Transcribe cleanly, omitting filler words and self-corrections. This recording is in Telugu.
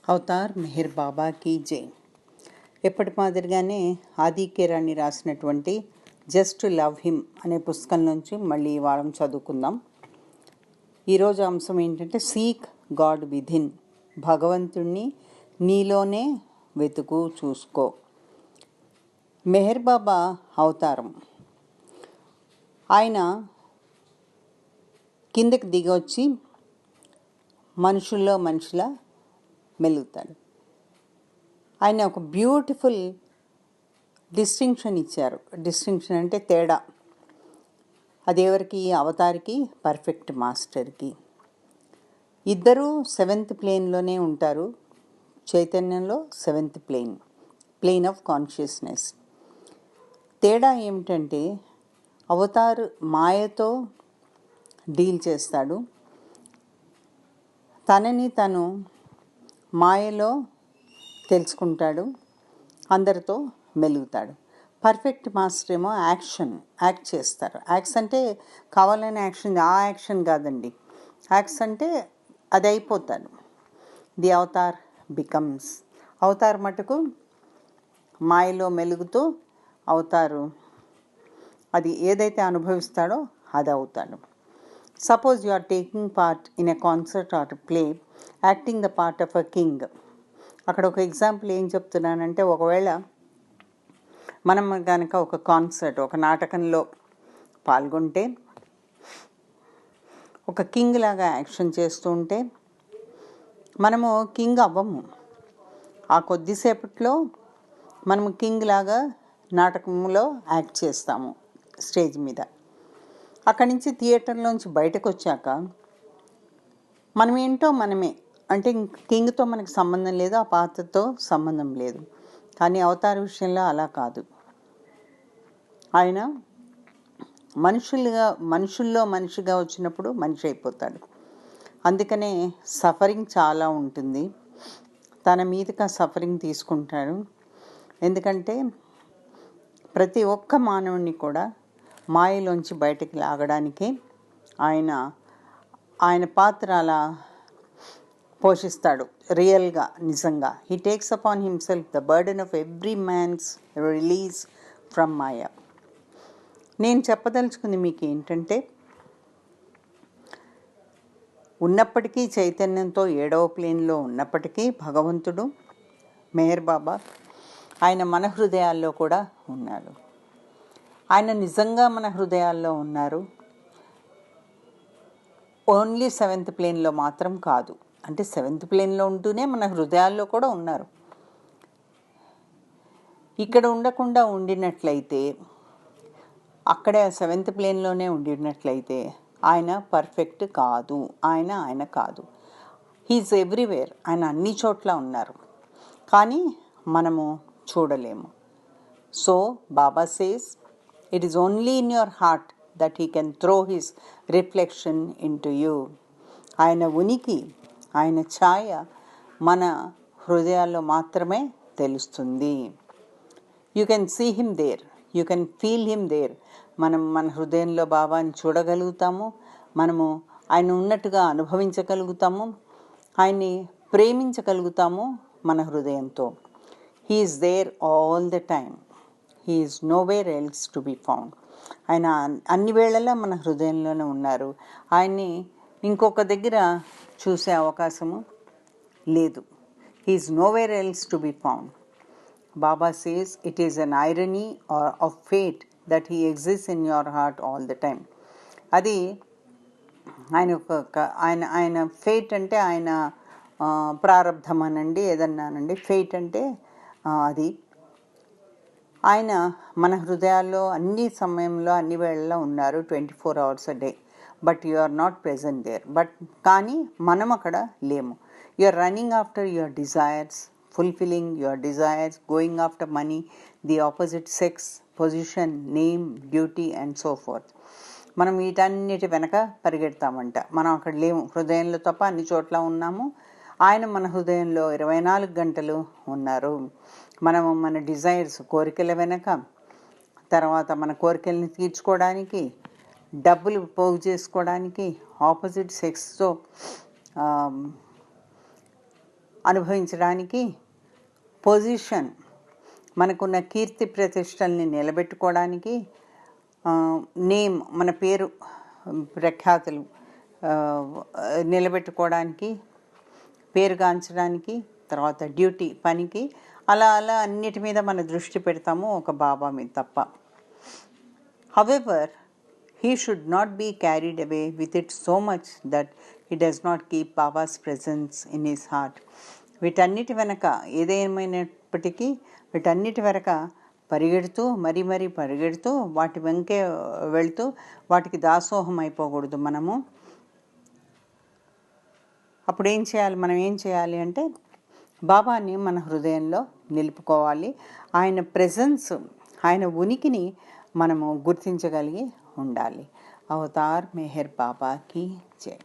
అవతార్ మెహర్ బాబాకి జై. ఎప్పటి మాదిరిగానే ఆదికే రాణి రాసినటువంటి జస్ట్ లవ్ హిమ్ అనే పుస్తకం నుంచి మళ్ళీ ఈ వారం చదువుకుందాం. ఈరోజు అంశం ఏంటంటే సీక్ గాడ్ విధిన్, భగవంతుణ్ణి నీలోనే వెతుకు, చూసుకో. మెహర్ బాబా అవతారం. ఆయన కిందకి దిగొచ్చి మనుషుల్లో మనుషుల మెలుగుతాడు. ఆయన ఒక బ్యూటిఫుల్ డిస్టింక్షన్ ఇచ్చారు. డిస్టింక్షన్ అంటే తేడా. అదెవరికి? అవతారికి, పర్ఫెక్ట్ మాస్టర్కి. ఇద్దరూ 7th ప్లేన్లోనే ఉంటారు. చైతన్యంలో 7th ప్లేన్ ఆఫ్ కాన్షియస్నెస్. తేడా ఏమిటంటే అవతార్ మాయతో డీల్ చేస్తాడు. తనని తను మాయలో తెలుసుకుంటాడు, అందరితో మెలుగుతాడు. పర్ఫెక్ట్ మాస్టర్ ఏమో యాక్ట్ చేస్తారు. యాక్ట్స్ అంటే కావాలని యాక్షన్, ఆ యాక్షన్ కాదండి. యాక్ట్స్ అంటే అది అయిపోతాడు. The Avatar becomes. అవతార్ మటుకు మాయలో మెలుగుతూ అవతారు అది ఏదైతే అనుభవిస్తాడో అది అవుతాడు. Suppose you are taking part in a concert or play, acting the part of a king. అక్కడ ఒక ఎగ్జాంపుల్ ఏం చెప్తున్నానంటే, ఒకవేళ మనం కనుక ఒక కాన్సర్ట్, ఒక నాటకంలో పాల్గొంటే, ఒక కింగ్ లాగా యాక్షన్ చేస్తూ ఉంటే మనము కింగ్ అవ్వము. ఆ కొద్దిసేపట్లో మనము కింగ్ లాగా నాటకంలో యాక్ట్ చేస్తాము స్టేజ్ మీద. అక్కడి నుంచి థియేటర్లోంచి బయటకు వచ్చాక మనం ఏంటో మనమే. అంటే కింగ్తో మనకు సంబంధం లేదు, ఆ పాత్రతో సంబంధం లేదు. కానీ అవతార విషయంలో అలా కాదు. ఆయన మనుషుల్లో మనిషిగా వచ్చినప్పుడు మనిషి అయిపోతాడు. అందుకనే సఫరింగ్ చాలా ఉంటుంది. తన మీదకి ఆ సఫరింగ్ తీసుకుంటాడు. ఎందుకంటే ప్రతి ఒక్క మానవుని కూడా మాయలోంచి బయటకు లాగడానికి ఆయన పాత్ర అలా పోషిస్తాడు. రియల్గా, నిజంగా. He takes upon himself the burden of every man's release from maya. నేను చెప్పదలుచుకుంది మీకు ఏంటంటే, ఉన్నప్పటికీ చైతన్యంతో 7వ ప్లేన్లో ఉన్నప్పటికీ భగవంతుడు మెహర్ బాబా ఆయన మన హృదయాల్లో కూడా ఉన్నారు. ఆయన నిజంగా మన హృదయాల్లో ఉన్నారు. ఓన్లీ 7th ప్లేన్లో మాత్రం కాదు. అంటే 7th ప్లేన్లో ఉంటూనే మన హృదయాల్లో కూడా ఉన్నారు. ఇక్కడ ఉండకుండా ఉండినట్లయితే, అక్కడే 7th ప్లేన్లోనే ఉండినట్లయితే ఆయన పర్ఫెక్ట్ కాదు. ఆయన కాదు. He is everywhere. ఆయన అన్ని చోట్ల ఉన్నారు, కానీ మనము చూడలేము. So Baba says, it is only in your heart that he can throw his reflection into you. ఆయన ఉనికి, ఆయన ఛాయ మన హృదయాల్లో మాత్రమే తెలుస్తుంది. You can see him there, you can feel him there. మనం మన హృదయంలో బాబాని చూడగలుగుతాము, మనము ఆయన ఉన్నట్టుగా అనుభవించగలుగుతాము, ఆయన్ని ప్రేమించగలుగుతాము మన హృదయంతో. He is there all the time. He is nowhere else to be found. ఆయన అన్ని వేళలా మన హృదయంలోనే ఉన్నారు. ఆయన్ని ఇంకొక దగ్గర చూసే అవకాశము లేదు. He is nowhere else to be found. Baba says it is an irony of fate that he exist in your heart all the time. అది ఆయన ఫేట్ అంటే ఆయన ప్రారంధం అనండి, ఏదన్నానండి. ఫేట్ అంటే అది. ఆయన మన హృదయాల్లో అన్ని సమయంలో, అన్ని వేళల్లో ఉన్నారు, 24 hours a day. But you are not present there. కానీ మనం అక్కడ లేము. You are running after your desires, fulfilling your desires, going after money, the opposite sex, position, name, beauty and so forth. మనం వీటన్నిటి వెనక పరిగెడతామంట. మనం అక్కడ లేము. హృదయంలో తప్ప అన్ని చోట్ల ఉన్నాము. ఆయన మన హృదయంలో 24 గంటలు ఉన్నారు. మనము మన డిజైర్స్, కోరికల వెనక, తర్వాత మన కోరికల్ని తీర్చుకోవడానికి, డబ్బులు పోగు చేసుకోవడానికి, ఆపోజిట్ సెక్స్తో అనుభవించడానికి, పొజిషన్, మనకున్న కీర్తి ప్రతిష్టల్ని నిలబెట్టుకోవడానికి, నేమ్, మన పేరు ప్రఖ్యాతులు నిలబెట్టుకోవడానికి, పేరుగాంచడానికి, తర్వాత డ్యూటీ, పనికి, అలా అలా అన్నిటి మీద మన దృష్టి పెడతాము, ఒక బాబా మీద తప్ప. However, he should not be carried away with it so much that he does not keep Baba's presence in his heart. వీటన్నిటి వెనక, ఏదేమైనప్పటికీ వీటన్నిటి వెనక పరిగెడుతూ మరీ పరిగెడుతూ వాటి వెంకే వెళ్తూ వాటికి దాసోహం అయిపోకూడదు మనము. అప్పుడు మనం ఏం చేయాలి అంటే బాబాని మన హృదయంలో నిలుపుకోవాలి. ఆయన ప్రెజెన్స్, ఆయన ఉనికిని మనము గుర్తించగలిగి ఉండాలి. అవతార్ మెహర్ బాబాకి జై.